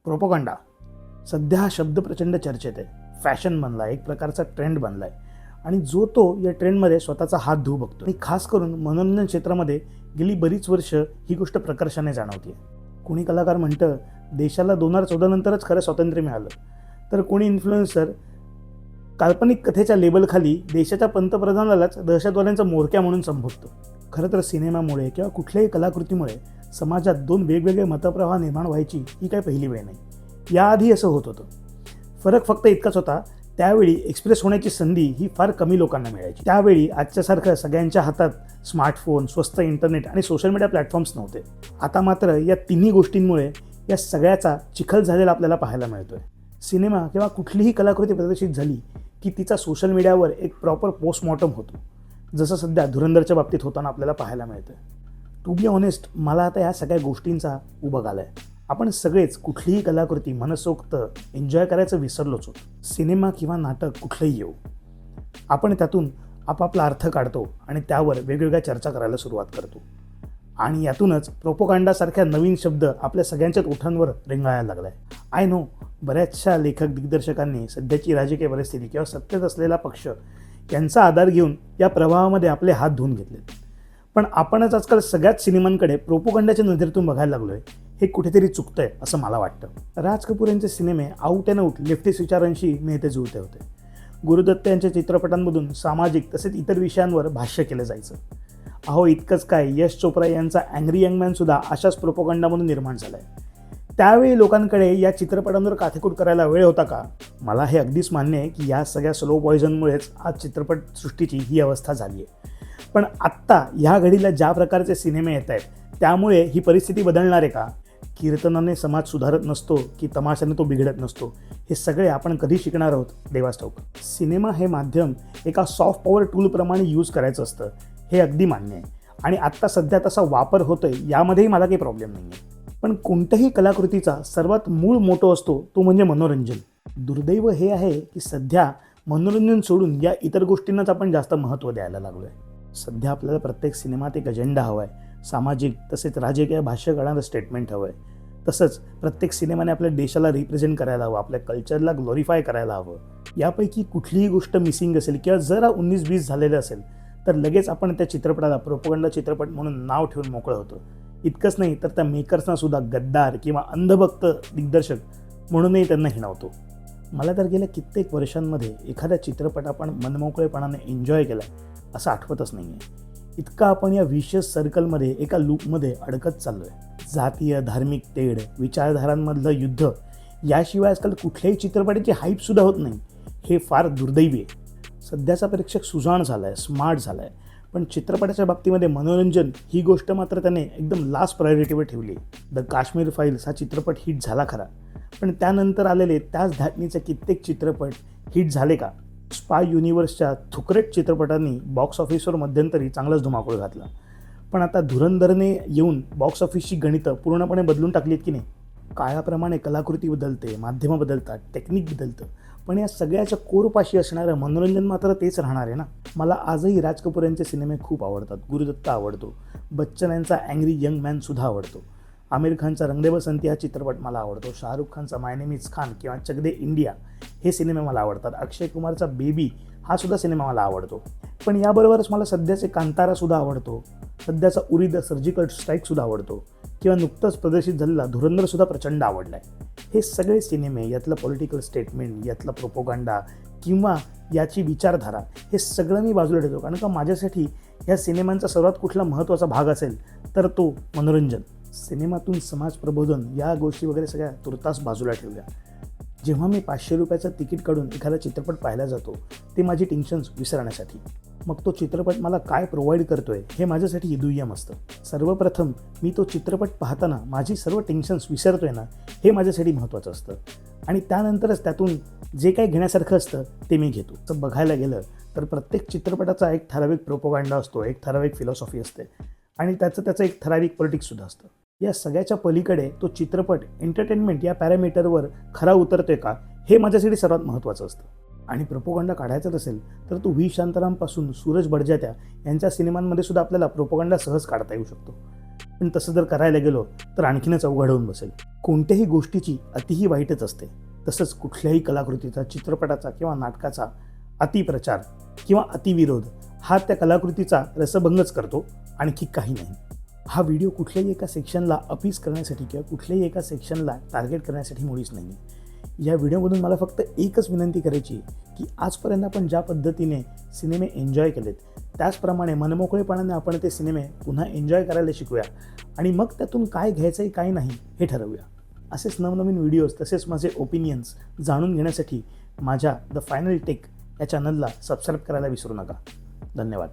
Propaganda सध्या हा शब्द प्रचंड चर्चेत आहे. फॅशन बनला आहे, एक प्रकारचा ट्रेंड बनला आहे आणि जो तो या ट्रेंडमध्ये स्वतःचा हात धुवू बघतो. आणि खास करून मनोरंजन क्षेत्रामध्ये गेली बरीच वर्ष ही गोष्ट प्रकर्षाने जाणवते. कोणी कलाकार म्हणतं देशाला 2014 नंतरच खरं स्वातंत्र्य मिळालं, तर कोणी इन्फ्लुएन्सर काल्पनिक कथेच्या लेबलखाली देशाच्या पंतप्रधानालाच दहशतवाद्यांचा म्होरक्या म्हणून संबोधतो. खरं तर सिनेमामुळे किंवा कुठल्याही कलाकृतीमुळे समाजात दोन वेगवेगळे मतप्रवाह निर्माण व्हायची ही काही पहिली वेळ नाही. याआधी असं होत होतं. फरक फक्त इतकाच होता, त्यावेळी एक्सप्रेस होण्याची संधी ही फार कमी लोकांना मिळायची. त्यावेळी आजच्यासारखं सगळ्यांच्या हातात स्मार्टफोन, स्वस्त इंटरनेट आणि सोशल मीडिया प्लॅटफॉर्म्स नव्हते. आता मात्र या तिन्ही गोष्टींमुळे या सगळ्याचा चिखल झालेला आपल्याला पाहायला मिळतोय. सिनेमा किंवा कुठलीही कलाकृती प्रदर्शित झाली की तिचा सोशल मीडियावर एक प्रॉपर पोस्टमॉर्टम होतो, जसं सध्या धुरंधरच्या बाबतीत होताना आपल्याला पाहायला मिळतंय. टू बी ऑनेस्ट, मला आता या सगळ्या गोष्टींचा उबग आलाय. आपण सगळेच कुठलीही कलाकृती मनसोक्त एन्जॉय करायचं विसरलोच होतो. सिनेमा किंवा नाटक कुठलंही येऊ, आपण त्यातून आपापला अर्थ काढतो आणि त्यावर वेगवेगळ्या चर्चा करायला सुरुवात करतो. आणि यातूनच प्रोपोगंडासारख्या नवीन शब्द आपल्या सगळ्यांच्याच ओठांवर रेंगाळायला लागलाय. आय नो, बऱ्याचशा लेखक दिग्दर्शकांनी सध्याची राजकीय परिस्थिती किंवा सत्तेत असलेला पक्ष यांचा आधार घेऊन या प्रवाहामध्ये आपले हात धुवून घेतलेत. पण आपणच आजकाल सगळ्याच सिनेमांकडे प्रोपोगंडाच्या नजरेतून बघायला लागलोय. हे कुठेतरी चुकतंय असं मला वाटतं. राज कपूर यांचे सिनेमे आऊट अँड आऊट लेफ्टिस्ट विचारांशी मिळते जुळते होते. गुरुदत्त यांच्या चित्रपटांमधून सामाजिक तसेच इतर विषयांवर भाष्य केलं जायचं. अहो, इतकंच काय, यश चोप्रा यांचा अँग्री यंग मॅन सुद्धा अशाच प्रोपोगंडामधून निर्माण झालाय. त्यावेळी लोकांकडे या चित्रपटांवर काथेकूट करायला वेळ होता का? मला हे अगदीच मान्य आहे की या सगळ्या स्लो पॉयझनमुळेच आज चित्रपटसृष्टीची ही अवस्था झाली आहे. पण आत्ता ह्या घडीला ज्या प्रकारचे सिनेमे येत आहेत त्यामुळे ही परिस्थिती बदलणार आहे का? कीर्तनाने समाज सुधारत नसतो की तमाशाने तो बिघडत नसतो, हे सगळे आपण कधी शिकणार आहोत देवास ठाऊक. सिनेमा हे माध्यम एका सॉफ्ट पॉवर टूलप्रमाणे यूज करायचं असतं, हे अगदी मान्य आहे. आणि आत्ता सध्या तसा वापर होतोय, यामध्येही मला काही प्रॉब्लेम नाही आहे. पण कोणत्याही कलाकृतीचा सर्वात मूळ मोटो असतो तो म्हणजे मनोरंजन. दुर्दैव हे आहे की सध्या मनोरंजन सोडून या इतर गोष्टींनाच आपण जास्त महत्त्व द्यायला लागलो आहे. सध्या आपल्याला प्रत्येक सिनेमात एक अजेंडा हवा आहे, सामाजिक तसेच राजकीय भाष्य करणारं स्टेटमेंट हवं आहे. तसंच प्रत्येक सिनेमाने आपल्या देशाला रिप्रेझेंट करायला हवं, आपल्या कल्चरला ग्लोरिफाय करायला हवं. यापैकी कुठलीही गोष्ट मिसिंग असेल किंवा जरा 19-20 झालेलं असेल तर लगेच आपण त्या चित्रपटाला प्रोपोगंडा चित्रपट म्हणून नाव ठेवून मोकळं होतो. इतकंच नाही तर त्या मेकर्सना सुद्धा गद्दार किंवा अंधभक्त दिग्दर्शक म्हणूनही त्यांना हिणवतो. मला तर गेल्या कित्येक वर्षांमध्ये एखादा चित्रपट आपण मनमोकळेपणाने एन्जॉय केला असं आठवतच नाही आहे. इतका आपण या विशियस सर्कलमध्ये एका लूपमध्ये अडकत चाललो आहे. जातीय धार्मिक तेढ, विचारधारांमधलं युद्ध याशिवाय आजकाल कुठल्याही चित्रपटाची हाईपसुद्धा होत नाही. हे फार दुर्दैवी आहे. सध्याचा प्रेक्षक सुजाण झाला आहे, स्मार्ट झाला आहे, पण चित्रपटाच्या बाबतीमध्ये मनोरंजन ही गोष्ट मात्र त्याने एकदम लास्ट प्रायोरिटीवर ठेवली. द काश्मीर फाईल्स हा चित्रपट हिट झाला खरा, पण त्यानंतर आलेले त्याच धाटणीचे कित्येक चित्रपट हिट झाले का? स्पाय युनिव्हर्सच्या थुकरेट चित्रपटांनी बॉक्स ऑफिसवर मध्यंतरी चांगलाच धुमाकूळ घातला, पण आता धुरंधरने येऊन बॉक्स ऑफिसची गणितं पूर्णपणे बदलून टाकलीत की नाही? काळाप्रमाणे कलाकृती बदलते, माध्यमं बदलतात, टेक्निक बदलतं, पण या सगळ्याच्या कोरपाशी असणारं मनोरंजन मात्र तेच राहणार आहे ना. मला आजही राज कपूर यांचे सिनेमे खूप आवडतात. गुरुदत्त आवडतो, बच्चन यांचा अँग्री यंग मॅन सुद्धा आवडतो, आमिर खानचा रंग दे बसंती हा चित्रपट मला आवडतो, शाहरुख खानचा माय नेम इज खान किंवा चक दे इंडिया हे सिनेमे मला आवडतात, अक्षय कुमारचा बेबी हा सुद्धा सिनेमा मला आवडतो. पण याबरोबरच मला सध्याचे कांतारा सुद्धा आवडतो, सध्याचा उरी द सर्जिकल स्ट्राईक सुद्धा आवडतो किंवा नुकतंच प्रदर्शित झालेला धुरंधर सुद्धा प्रचंड आवडला आहे. हे सगळे सिनेमे, यातलं पॉलिटिकल स्टेटमेंट, यातला प्रोपोगंडा किंवा याची विचारधारा, हे सगळं मी बाजूला ठेवतो. कारण का माझ्यासाठी या सिनेमांचा सर्वात कुठला महत्त्वाचा भाग असेल तर तो मनोरंजन. सिनेमातून समाज प्रबोधन या गोष्टी वगैरे सगळ्या तुर्तास बाजूला ठेवल्या. जेव्हा मी 500 रुपयाचं तिकीट काढून एखादा चित्रपट पाहायला जातो ते माझी टेन्शन्स विसरण्यासाठी. मग तो चित्रपट मला काय प्रोव्हाइड करतोय हे माझ्यासाठी दुय्यम असतं. सर्वप्रथम मी तो चित्रपट पाहताना माझी सर्व टेन्शन्स विसरतोय ना, हे माझ्यासाठी महत्त्वाचं असतं. आणि त्यानंतरच त्यातून जे काही घेण्यासारखं असतं ते मी घेतो. तर बघायला गेलं तर प्रत्येक चित्रपटाचा एक ठराविक प्रोपोगंडा असतो, एक ठराविक फिलॉसॉफी असते आणि त्याचं एक ठराविक पॉलिटिक्ससुद्धा असतं. या सगळ्याच्या पलीकडे तो चित्रपट एंटरटेनमेंट या पॅरामीटरवर खरा उतरतोय का, हे माझ्यासाठी सर्वात महत्त्वाचं असतं. आणि प्रोपोगंडा काढायचाच असेल तर तो व्ही शांतारामपासून सूरज बडजात्या यांच्या सिनेमांमध्ये सुद्धा आपल्याला प्रोपोगंडा सहज काढता येऊ शकतो. पण तसं जर करायला गेलो तर आणखीनच अवघड होऊन बसेल. कोणत्याही गोष्टीची अतिही वाईटच असते. तसंच कुठल्याही कलाकृतीचा, चित्रपटाचा किंवा नाटकाचा अतिप्रचार किंवा अतिविरोध हा त्या कलाकृतीचा रसभंगच करतो, आणखी काही नाही. हा व्हिडिओ कुठल्याही एका सेक्शनला अपीस करण्यासाठी किंवा कुठल्याही एका सेक्शनला टार्गेट करण्यासाठी मुळीच नाही आहे. या व्हिडिओमधून मला फक्त एकच विनंती करायची की आजपर्यंत आपण ज्या पद्धतीने सिनेमे एन्जॉय केलेत त्याचप्रमाणे मनमोकळेपणाने आपण ते सिनेमे पुन्हा एन्जॉय करायला शिकूया आणि मग त्यातून काय घ्यायचं आहे काय नाही हे ठरवूया. असेच नवनवीन व्हिडिओज तसेच माझे ओपिनियन्स जाणून घेण्यासाठी माझ्या द फायनल टेक या चॅनलला सबस्क्राईब करायला विसरू नका. धन्यवाद.